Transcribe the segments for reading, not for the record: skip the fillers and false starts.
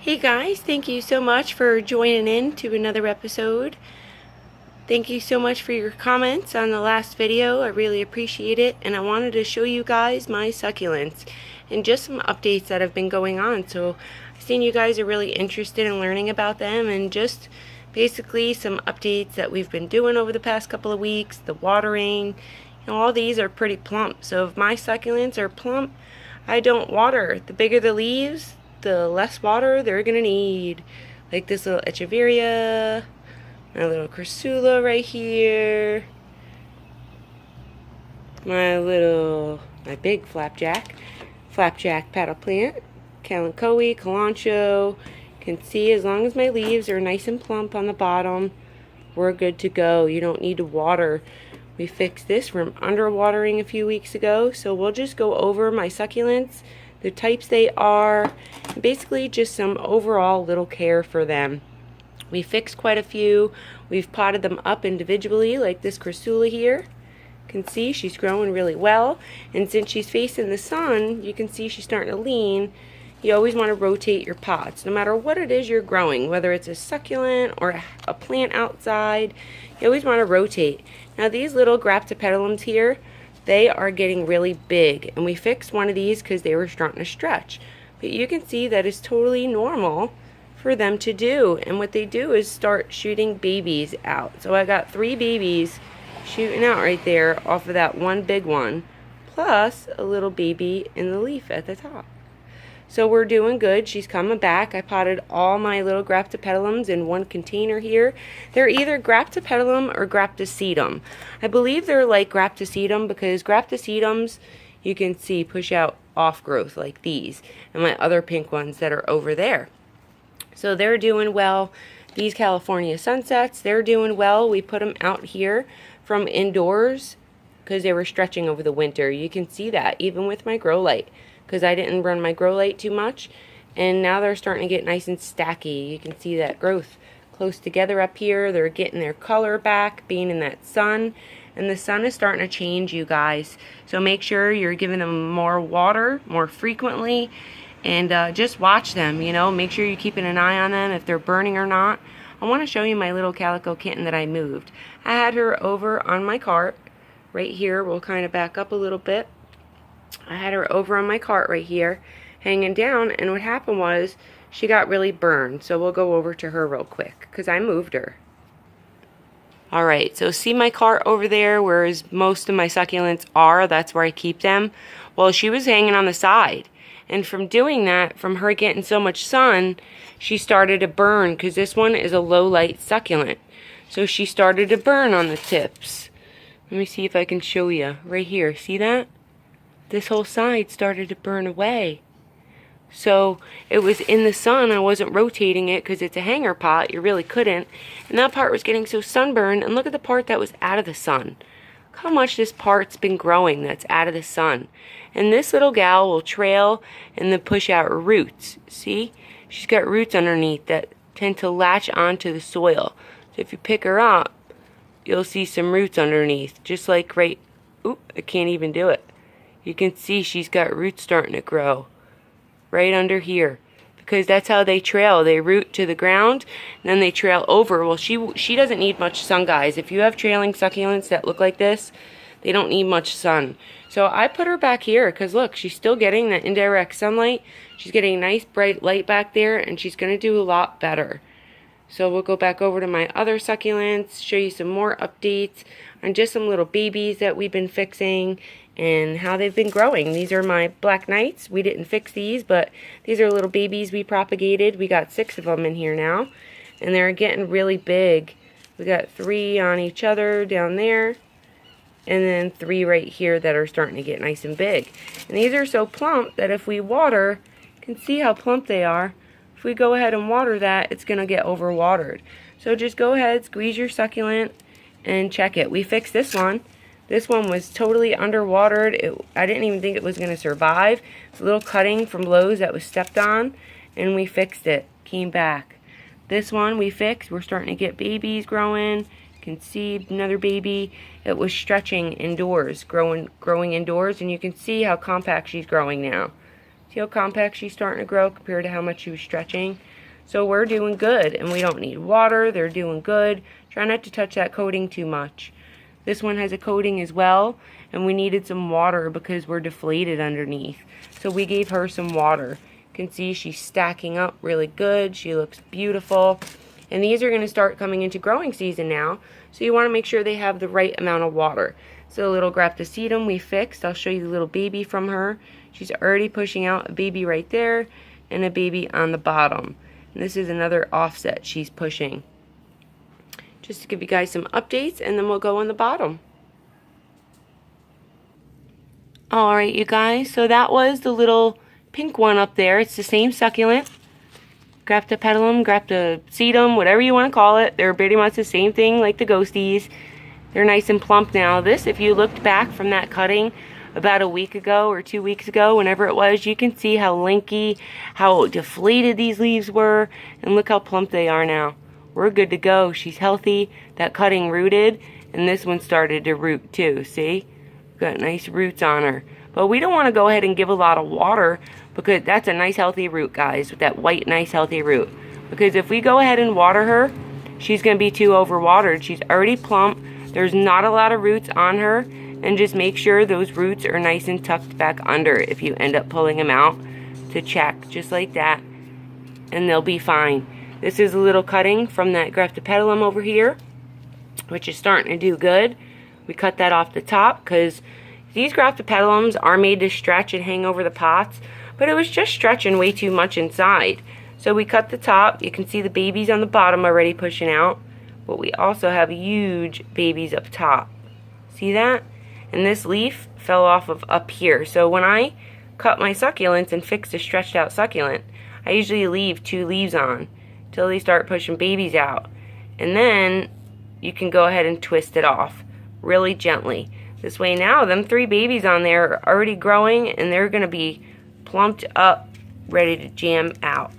Hey guys, thank you so much for joining in to another episode. Thank you so much for your comments on the last video. I really appreciate it, and I wanted to show you guys my succulents and just some updates that have been going on. So I've seen you guys are really interested in learning about them, and just basically some updates that we've been doing over the past couple of weeks. The watering, all these are pretty plump. So if my succulents are plump, I don't water. The bigger the leaves, the less water they're gonna need. Like this little echeveria, my little crassula right here, my big flapjack paddle plant, kalanchoe, kalancho. Can see as long as my leaves are nice and plump on the bottom, we're good to go. You don't need to water. We fixed this from underwatering a few weeks ago, so we'll just go over my succulents, the types they are, and basically just some overall little care for them. We fixed quite a few. We've potted them up individually, like this crassula here. You can see she's growing really well, and since she's facing the sun, you can see she's starting to lean. You always want to rotate your pots, no matter what it is you're growing, whether it's a succulent or a plant outside. You always want to rotate. Now these little graptopetalums here, they are getting really big, and we fixed one of these because they were starting to stretch. But you can see that it's totally normal for them to do, and what they do is start shooting babies out. So I got 3 babies shooting out right there off of that one big one, plus a little baby in the leaf at the top. So we're doing good. She's coming back. I potted all my little graptopetalums in one container here. They're either graptopetalum or graptosedum. I believe they're like graptosedum because graptosedums, you can see, push out off growth like these, and my other pink ones that are over there. So they're doing well. These California sunsets, they're doing well. We put them out here from indoors because they were stretching over the winter. You can see that even with my grow light, because I didn't run my grow light too much, and now they're starting to get nice and stacky. You can see that growth close together up here. They're getting their color back, being in that sun, and the sun is starting to change, you guys. So make sure you're giving them more water more frequently, and just watch them, make sure you're keeping an eye on them if they're burning or not. I want to show you my little calico kitten that I moved. I had her over on my cart right here. We'll kind of back up a little bit. I had her over on my cart right here, hanging down, and what happened was she got really burned. So we'll go over to her real quick because I moved her. Alright, so see my cart over there, whereas most of my succulents are, that's where I keep them. Well, she was hanging on the side, and from doing that, from her getting so much sun, she started to burn, because this one is a low light succulent. So she started to burn on the tips. Let me see if I can show you. Right here, see that? This whole side started to burn away. So it was in the sun. I wasn't rotating it because it's a hanger pot. You really couldn't. And that part was getting so sunburned. And look at the part that was out of the sun. Look how much this part's been growing that's out of the sun. And this little gal will trail and then push out her roots. See? She's got roots underneath that tend to latch onto the soil. So if you pick her up, you'll see some roots underneath. Just like right... Oop, I can't even do it. You can see she's got roots starting to grow right under here, because that's how they trail. They root to the ground and then they trail over. Well, she doesn't need much sun, guys. If you have trailing succulents that look like this, they don't need much sun. So I put her back here because look, she's still getting that indirect sunlight. She's getting nice bright light back there, and she's going to do a lot better. So we'll go back over to my other succulents, show you some more updates on just some little babies that we've been fixing and how they've been growing. These are my Black Knights. We didn't fix these, but these are little babies we propagated. We got 6 of them in here now, and they're getting really big. We got 3 on each other down there, and then 3 right here that are starting to get nice and big. And these are so plump that if we water, you can see how plump they are. If we go ahead and water that, it's going to get overwatered. So just go ahead, squeeze your succulent, and check it. We fixed this one. This one was totally underwatered. I didn't even think it was going to survive. It's a little cutting from Lowe's that was stepped on, and we fixed it. Came back. This one we fixed. We're starting to get babies growing. You can see another baby. It was stretching indoors, growing indoors, and you can see how compact she's growing now. See how compact she's starting to grow compared to how much she was stretching? So we're doing good, and we don't need water. They're doing good. Try not to touch that coating too much. This one has a coating as well, and we needed some water because we're deflated underneath. So we gave her some water. You can see she's stacking up really good. She looks beautiful. And these are going to start coming into growing season now, so you want to make sure they have the right amount of water. So the little graptosetum we fixed. I'll show you the little baby from her. She's already pushing out a baby right there and a baby on the bottom. And this is another offset she's pushing. Just to give you guys some updates, and then we'll go on the bottom. Alright, you guys, so that was the little pink one up there. It's the same succulent. Graptopetalum, graptosetum, whatever you want to call it. They're pretty much the same thing like the ghosties. They're nice and plump now. This, if you looked back from that cutting about a week ago or 2 weeks ago, whenever it was, you can see how lanky, how deflated these leaves were, and look how plump they are now. We're good to go. She's healthy. That cutting rooted, and this one started to root too. See? Got nice roots on her. But we don't want to go ahead and give a lot of water, because that's a nice healthy root, guys, with that white nice healthy root. Because if we go ahead and water her, she's going to be too overwatered. She's already plump. There's not a lot of roots on her, and just make sure those roots are nice and tucked back under if you end up pulling them out, to check just like that, and they'll be fine. This is a little cutting from that graptopetalum over here, which is starting to do good. We cut that off the top because these graptopetalums are made to stretch and hang over the pots, but it was just stretching way too much inside. So we cut the top. You can see the babies on the bottom already pushing out, but we also have huge babies up top. See that? And this leaf fell off of up here. So when I cut my succulents and fix a stretched out succulent, I usually leave 2 leaves on till they start pushing babies out. And then you can go ahead and twist it off really gently. This way now, them 3 babies on there are already growing, and they're going to be plumped up, ready to jam out.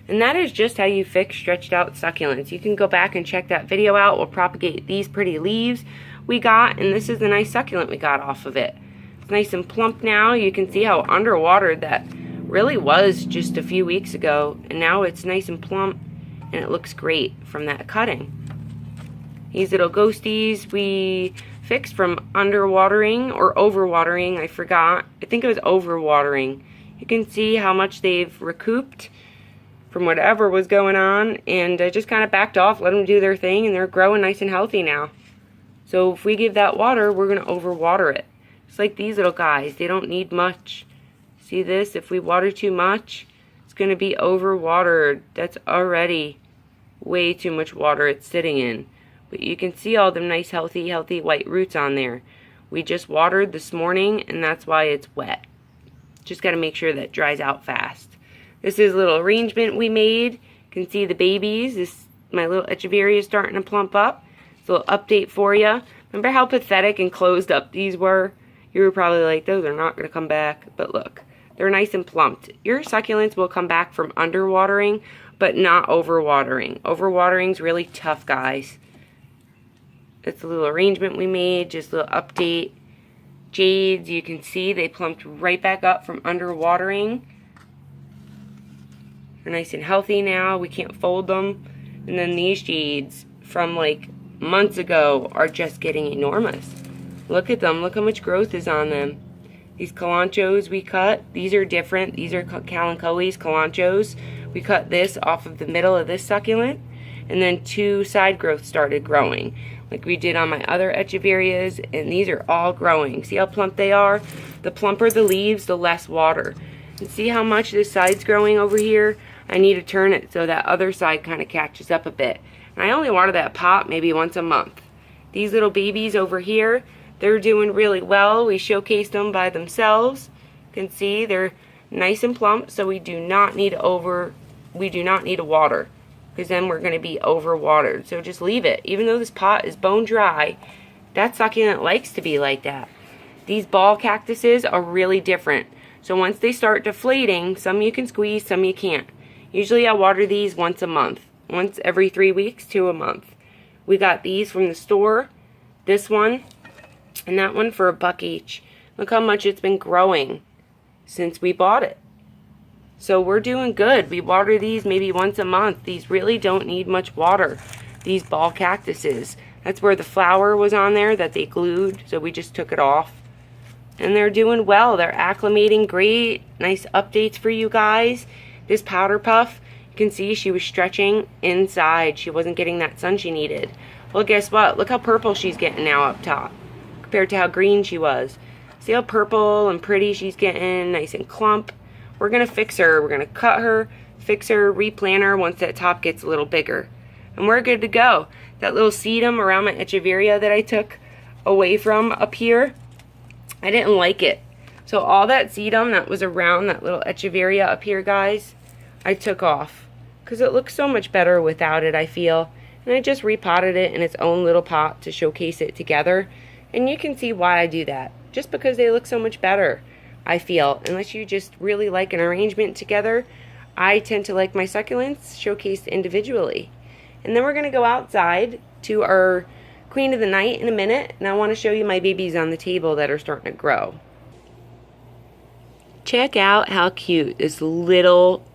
And that is just how you fix stretched out succulents. You can go back and check that video out. We'll propagate these pretty leaves we got, and this is the nice succulent we got off of it. It's nice and plump now. You can see how underwatered that really was just a few weeks ago, and now it's nice and plump, and it looks great from that cutting. These little ghosties we fixed from underwatering or overwatering, I forgot. I think it was overwatering. You can see how much they've recouped from whatever was going on, and I just kind of backed off, let them do their thing, and they're growing nice and healthy now. So if we give that water, we're going to overwater it. It's like these little guys. They don't need much. See this? If we water too much, it's going to be overwatered. That's already way too much water it's sitting in. But you can see all the nice healthy white roots on there. We just watered this morning, and that's why it's wet. Just got to make sure that dries out fast. This is a little arrangement we made. You can see the babies. My little echeveria is starting to plump up. It's a little update for you. Remember how pathetic and closed up these were? You were probably like, those are not going to come back. But look, they're nice and plumped. Your succulents will come back from underwatering, but not overwatering. Overwatering's really tough, guys. It's a little arrangement we made, just a little update. Jades, you can see they plumped right back up from underwatering. They're nice and healthy now. We can't fold them. And then these jades from like months ago are just getting enormous. Look at them. Look how much growth is on them. These calanchos we cut, these are different. These are Kalanchoe's calanchos. We cut this off of the middle of this succulent, and then 2 side growths started growing, like we did on my other echeverias, and these are all growing. See how plump they are? The plumper the leaves, the less water. And see how much this side's growing over here? I need to turn it so that other side kind of catches up a bit. And I only water that pot maybe once a month. These little babies over here, they're doing really well. We showcased them by themselves. You can see they're nice and plump, so we do not need to water, because then we're going to be overwatered. So just leave it. Even though this pot is bone dry, that succulent likes to be like that. These ball cactuses are really different. So once they start deflating, some you can squeeze, some you can't. Usually I water these once a month. Once every 3 weeks to a month. We got these from the store. This one and that one for $1 each. Look how much it's been growing since we bought it. So we're doing good. We water these maybe once a month. These really don't need much water, these ball cactuses. That's where the flower was on there that they glued, so we just took it off. And they're doing well. They're acclimating great. Nice updates for you guys. This powder puff, you can see she was stretching inside. She wasn't getting that sun she needed. Well, guess what? Look how purple she's getting now up top compared to how green she was. See how purple and pretty she's getting, nice and clump. We're going to fix her. We're going to cut her, fix her, replant her once that top gets a little bigger. And we're good to go. That little sedum around my echeveria that I took away from up here, I didn't like it. So all that sedum that was around that little echeveria up here, guys, I took off. Because it looks so much better without it, I feel. And I just repotted it in its own little pot to showcase it together. And you can see why I do that. Just because they look so much better, I feel. Unless you just really like an arrangement together, I tend to like my succulents showcased individually. And then we're going to go outside to our queen of the night in a minute. And I want to show you my babies on the table that are starting to grow. Check out how cute this little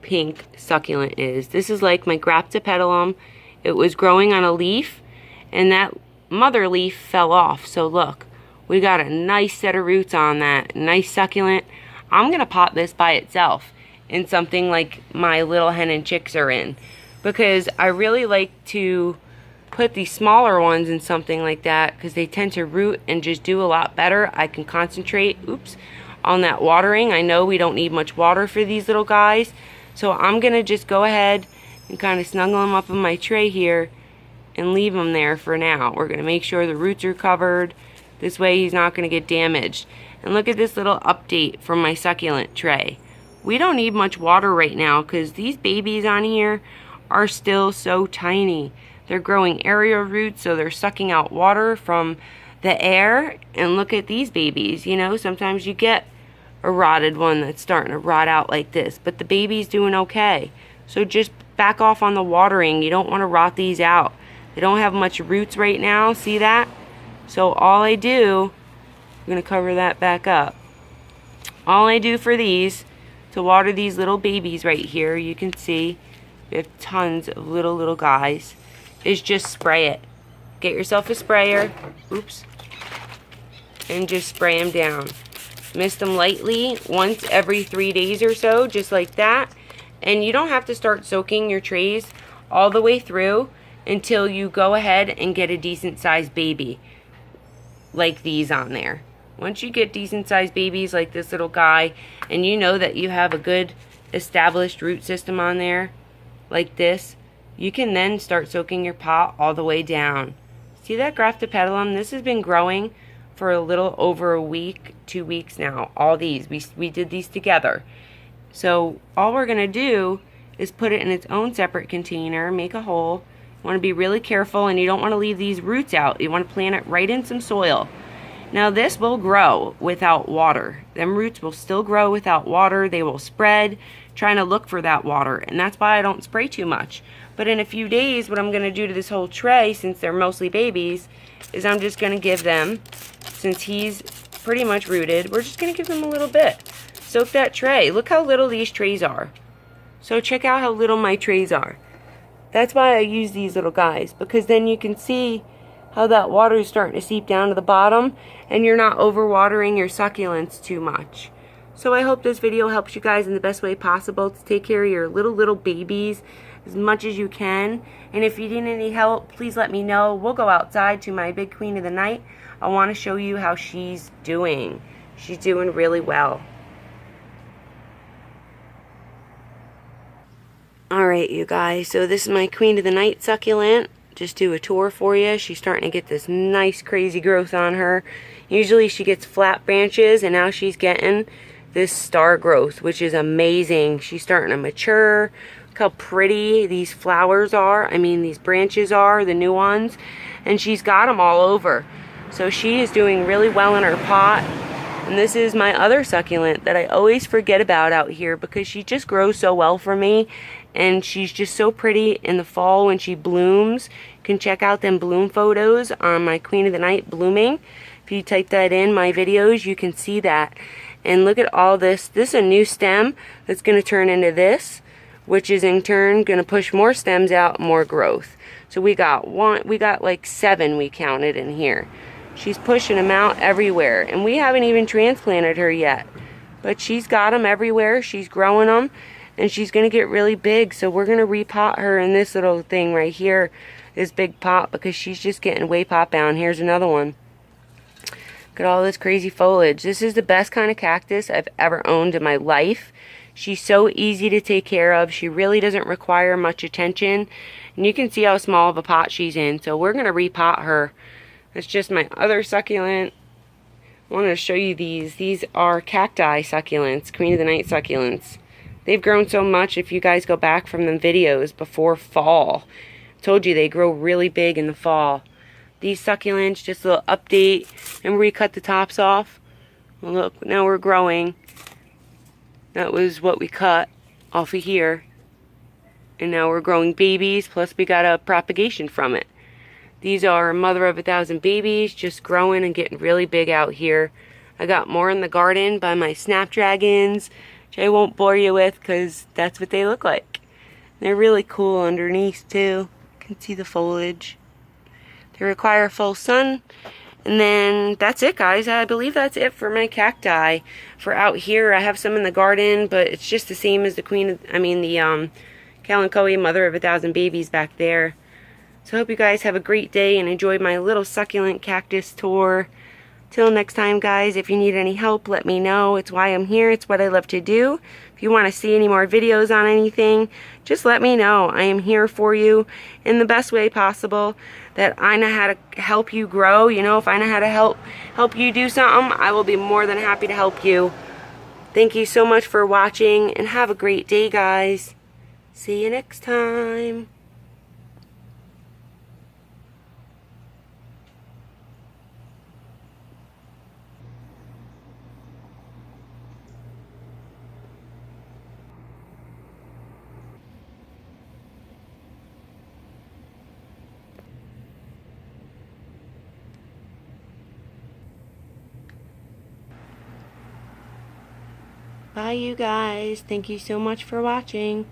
pink succulent is. This is like my graptopetalum. It was growing on a leaf, and that mother leaf fell off. So look, we got a nice set of roots on that. Nice succulent. I'm going to pot this by itself in something like my little hen and chicks are in, because I really like to put these smaller ones in something like that because they tend to root and just do a lot better. I can concentrate, on that watering. I know we don't need much water for these little guys, so I'm going to just go ahead and kind of snuggle them up in my tray here and leave him there for now. We're going to make sure the roots are covered. This way he's not going to get damaged. And look at this little update from my succulent tray. We don't need much water right now because these babies on here are still so tiny. They're growing aerial roots, so they're sucking out water from the air. And look at these babies. You know, sometimes you get a rotted one that's starting to rot out like this, but the baby's doing okay. So just back off on the watering. You don't want to rot these out. They don't have much roots right now. See that? So all I do, I'm going to cover that back up. All I do for these, to water these little babies right here, you can see we have tons of little guys, is just spray it. Get yourself a sprayer, and just spray them down. Mist them lightly once every 3 days or so, just like that. And you don't have to start soaking your trays all the way through until you go ahead and get a decent sized baby like these on there. Once you get decent sized babies like this little guy, and you know that you have a good established root system on there like this, you can then start soaking your pot all the way down. See that graptopetalum? This has been growing for a little over a week, 2 weeks now. All these, we did these together. So all we're going to do is put it in its own separate container, make a hole. You want to be really careful, and you don't want to leave these roots out. You want to plant it right in some soil. Now this will grow without water. Them roots will still grow without water. They will spread, trying to look for that water, and that's why I don't spray too much. But in a few days, what I'm going to do to this whole tray, since they're mostly babies, is I'm just going to give them, since he's pretty much rooted, we're just going to give them a little bit. Soak that tray. Look how little these trays are. So check out how little my trays are. That's why I use these little guys, because then you can see how that water is starting to seep down to the bottom, and you're not overwatering your succulents too much. So I hope this video helps you guys in the best way possible to take care of your little babies as much as you can. And if you need any help, please let me know. We'll go outside to my big queen of the night. I want to show you how she's doing. She's doing really well. Alright, you guys, so this is my queen of the night succulent. Just do a tour for you. She's starting to get this nice crazy growth on her. Usually she gets flat branches, and now she's getting this star growth, which is amazing. She's starting to mature. Look how pretty these flowers are. I mean, these branches are, the new ones. And she's got them all over. So she is doing really well in her pot. And this is my other succulent that I always forget about out here because she just grows so well for me. And she's just so pretty in the fall when she blooms. You can check out them bloom photos on my Queen of the Night blooming. If you type that in my videos, you can see that. And look at all this. This is a new stem that's going to turn into this, which is in turn going to push more stems out, more growth. So we got like 7 we counted in here. She's pushing them out everywhere, and we haven't even transplanted her yet. But she's got them everywhere. She's growing them, and she's going to get really big. So we're going to repot her in this little thing right here, this big pot, because she's just getting way pot bound. Here's another one. Look at all this crazy foliage. This is the best kind of cactus I've ever owned in my life. She's so easy to take care of. She really doesn't require much attention. And you can see how small of a pot she's in. So we're going to repot her. That's just my other succulent. I wanted to show you these. These are cacti succulents, Queen of the Night succulents. They've grown so much if you guys go back from the videos before fall. I told you they grow really big in the fall. These succulents, just a little update. Remember we cut the tops off? Well, look, now we're growing. That was what we cut off of here. And now we're growing babies, plus we got a propagation from it. These are mother of 1,000 babies, just growing and getting really big out here. I got more in the garden by my snapdragons, which I won't bore you with because that's what they look like. They're really cool underneath too. You can see the foliage. They require full sun. And then that's it, guys. I believe that's it for my cacti. For out here, I have some in the garden, but it's just the same as the Kalanchoe, mother of 1,000 babies back there. So I hope you guys have a great day and enjoy my little succulent cactus tour. Till next time, guys, if you need any help, let me know. It's why I'm here. It's what I love to do. If you want to see any more videos on anything, just let me know. I am here for you in the best way possible. That I know how to help you grow. You know, if I know how to help you do something, I will be more than happy to help you. Thank you so much for watching, and have a great day, guys. See you next time. Bye, you guys. Thank you so much for watching.